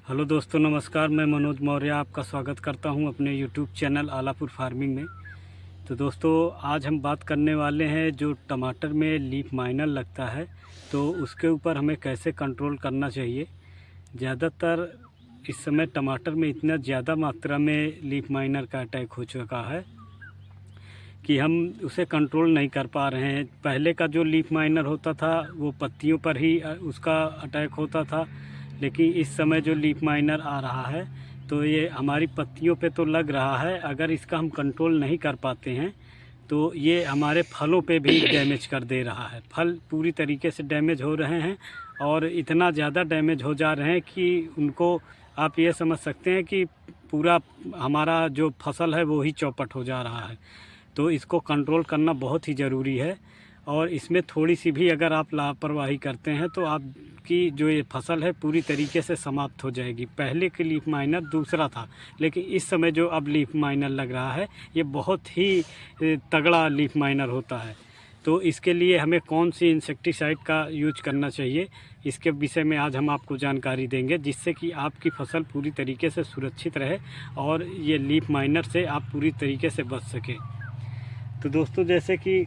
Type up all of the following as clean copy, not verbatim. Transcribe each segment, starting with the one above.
Hello दोस्तों, नमस्कार। मैं मनोज मौर्य आपका स्वागत करता हूं अपने यूट्यूब चैनल आलापुर फार्मिंग में। तो दोस्तों, आज हम बात करने वाले हैं जो टमाटर में लीफ माइनर लगता है तो उसके ऊपर हमें कैसे कंट्रोल करना चाहिए। ज़्यादातर इस समय टमाटर में इतना ज़्यादा मात्रा में लीफ माइनर का अटैक हो चुका है कि हम उसे कंट्रोल नहीं कर पा रहे हैं। पहले का जो लीफ माइनर होता था वो पत्तियों पर ही उसका अटैक होता था, लेकिन इस समय जो लीफ माइनर आ रहा है तो ये हमारी पत्तियों पे तो लग रहा है। अगर इसका हम कंट्रोल नहीं कर पाते हैं तो ये हमारे फलों पे भी डैमेज कर दे रहा है। फल पूरी तरीके से डैमेज हो रहे हैं और इतना ज़्यादा डैमेज हो जा रहे हैं कि उनको आप ये समझ सकते हैं कि पूरा हमारा जो फसल है वो ही चौपट हो जा रहा है। तो इसको कंट्रोल करना बहुत ही ज़रूरी है और इसमें थोड़ी सी भी अगर आप लापरवाही करते हैं तो आपकी जो ये फसल है पूरी तरीके से समाप्त हो जाएगी। पहले के लीफ माइनर दूसरा था, लेकिन इस समय जो अब लीफ माइनर लग रहा है ये बहुत ही तगड़ा लीफ माइनर होता है। तो इसके लिए हमें कौन सी इंसेक्टिसाइड का यूज करना चाहिए, इसके विषय में आज हम आपको जानकारी देंगे, जिससे कि आपकी फसल पूरी तरीके से सुरक्षित रहे और ये लीफ माइनर से आप पूरी तरीके से बच सकें। तो दोस्तों, जैसे कि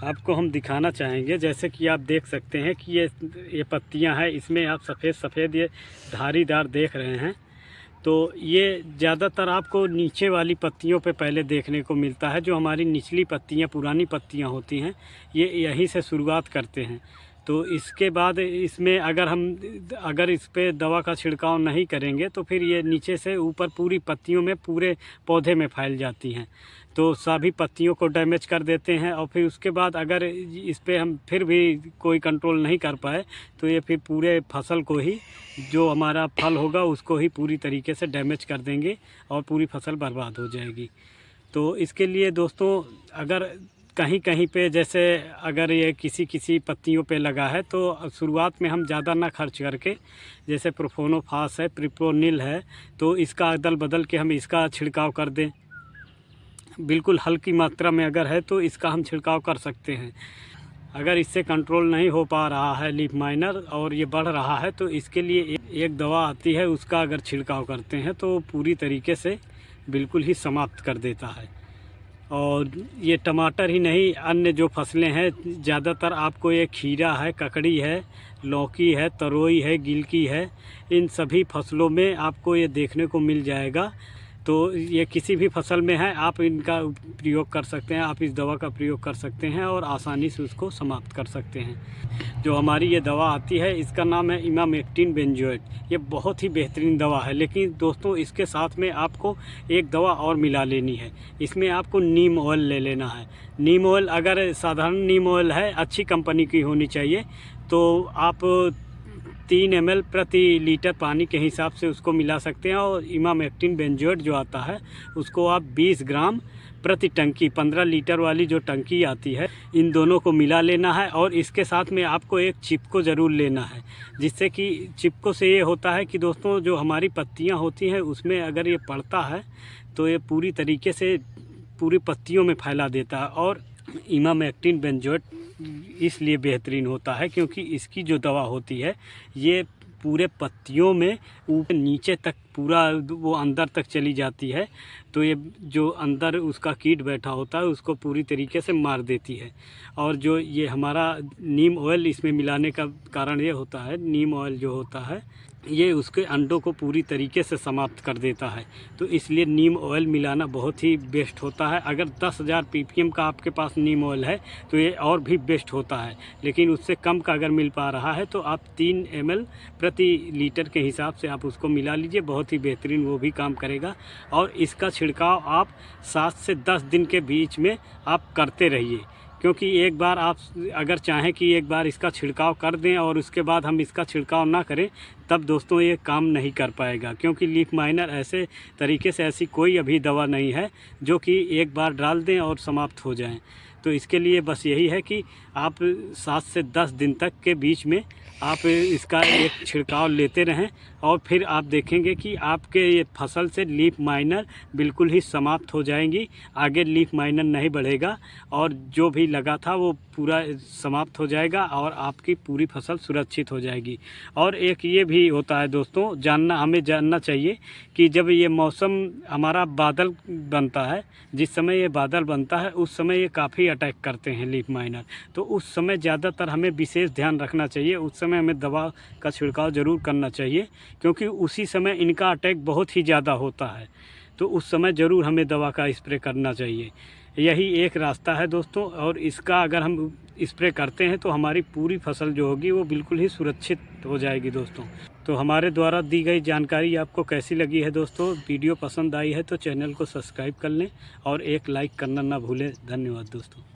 आपको हम दिखाना चाहेंगे, जैसे कि आप देख सकते हैं कि ये पत्तियां हैं, इसमें आप सफ़ेद सफ़ेद ये धारीदार देख रहे हैं। तो ये ज़्यादातर आपको नीचे वाली पत्तियों पे पहले देखने को मिलता है। जो हमारी निचली पत्तियां, पुरानी पत्तियां होती हैं, ये यहीं से शुरुआत करते हैं। तो इसके बाद इसमें अगर इस पे दवा का छिड़काव नहीं करेंगे तो फिर ये नीचे से ऊपर पूरी पत्तियों में, पूरे पौधे में फैल जाती हैं। तो सभी पत्तियों को डैमेज कर देते हैं और फिर उसके बाद अगर इस पे हम फिर भी कोई कंट्रोल नहीं कर पाए तो ये फिर पूरे फसल को ही, जो हमारा फल होगा उसको ही पूरी तरीके से डैमेज कर देंगे और पूरी फसल बर्बाद हो जाएगी। तो इसके लिए दोस्तों, अगर कहीं कहीं पे, जैसे अगर ये किसी पत्तियों पे लगा है तो शुरुआत में हम ज़्यादा ना खर्च करके, जैसे प्रोफोनोफास है, प्रिप्रोनिल है, तो इसका अदल बदल के हम इसका छिड़काव कर दें। बिल्कुल हल्की मात्रा में अगर है तो इसका हम छिड़काव कर सकते हैं। अगर इससे कंट्रोल नहीं हो पा रहा है लीफ माइनर और ये बढ़ रहा है तो इसके लिए एक दवा आती है, उसका अगर छिड़काव करते हैं तो पूरी तरीके से बिल्कुल ही समाप्त कर देता है। और ये टमाटर ही नहीं, अन्य जो फसलें हैं, ज़्यादातर आपको ये खीरा है, ककड़ी है, लौकी है, तरोई है, गिलकी है, इन सभी फसलों में आपको ये देखने को मिल जाएगा। तो ये किसी भी फसल में है, आप इनका प्रयोग कर सकते हैं, आप इस दवा का प्रयोग कर सकते हैं और आसानी से उसको समाप्त कर सकते हैं। जो हमारी ये दवा आती है इसका नाम है इमामेक्टिन बेंजोएट। ये बहुत ही बेहतरीन दवा है, लेकिन दोस्तों इसके साथ में आपको एक दवा और मिला लेनी है। इसमें आपको नीम ऑयल ले लेना है। नीम ऑयल, अगर साधारण नीम ऑयल है, अच्छी कंपनी की होनी चाहिए, तो आप 3 ml प्रति लीटर पानी के हिसाब से उसको मिला सकते हैं। और इमामेक्टिन बेंजोएट जो आता है उसको आप 20 ग्राम प्रति टंकी, 15 लीटर वाली जो टंकी आती है, इन दोनों को मिला लेना है। और इसके साथ में आपको एक चिपको ज़रूर लेना है, जिससे कि चिपको से ये होता है कि दोस्तों, जो हमारी पत्तियां होती हैं उसमें अगर ये पड़ता है तो ये पूरी तरीके से पूरी पत्तियों में फैला देता है। और इमामेक्टिन बेंजोएट इसलिए बेहतरीन होता है क्योंकि इसकी जो दवा होती है ये पूरे पत्तियों में ऊपर नीचे तक पूरा वो अंदर तक चली जाती है। तो ये जो अंदर उसका कीट बैठा होता है उसको पूरी तरीके से मार देती है। और जो ये हमारा नीम ऑयल इसमें मिलाने का कारण ये होता है, नीम ऑयल जो होता है ये उसके अंडों को पूरी तरीके से समाप्त कर देता है। तो इसलिए नीम ऑयल मिलाना बहुत ही बेस्ट होता है। अगर 10,000 ppm का आपके पास नीम ऑयल है तो ये और भी बेस्ट होता है, लेकिन उससे कम का अगर मिल पा रहा है तो आप 3 ml प्रति लीटर के हिसाब से आप उसको मिला लीजिए, बहुत ही बेहतरीन वो भी काम करेगा। और इसका छिड़काव आप 7 से 10 दिन के बीच में आप करते रहिए, क्योंकि एक बार आप अगर चाहें कि एक बार इसका छिड़काव कर दें और उसके बाद हम इसका छिड़काव ना करें, तब दोस्तों ये काम नहीं कर पाएगा। क्योंकि लीफ माइनर ऐसे तरीके से, ऐसी कोई अभी दवा नहीं है जो कि एक बार डाल दें और समाप्त हो जाएं। तो इसके लिए बस यही है कि आप 7 से 10 दिन तक के बीच में आप इसका एक छिड़काव लेते रहें और फिर आप देखेंगे कि आपके ये फसल से लीफ माइनर बिल्कुल ही समाप्त हो जाएंगी। आगे लीफ माइनर नहीं बढ़ेगा और जो भी लगा था वो पूरा समाप्त हो जाएगा और आपकी पूरी फसल सुरक्षित हो जाएगी। और एक ये भी होता है दोस्तों, हमें जानना चाहिए कि जब ये मौसम हमारा बादल बनता है, जिस समय ये बादल बनता है उस समय ये काफ़ी अटैक करते हैं लीफ माइनर। तो उस समय ज़्यादातर हमें विशेष ध्यान रखना चाहिए, उस समय हमें दवा का छिड़काव ज़रूर करना चाहिए, क्योंकि उसी समय इनका अटैक बहुत ही ज़्यादा होता है। तो उस समय ज़रूर हमें दवा का स्प्रे करना चाहिए। यही एक रास्ता है दोस्तों, और इसका अगर हम स्प्रे करते हैं तो हमारी पूरी फसल जो होगी वो बिल्कुल ही सुरक्षित हो जाएगी दोस्तों। तो हमारे द्वारा दी गई जानकारी आपको कैसी लगी है दोस्तों? वीडियो पसंद आई है तो चैनल को सब्सक्राइब कर लें और एक लाइक करना ना भूलें। धन्यवाद दोस्तों।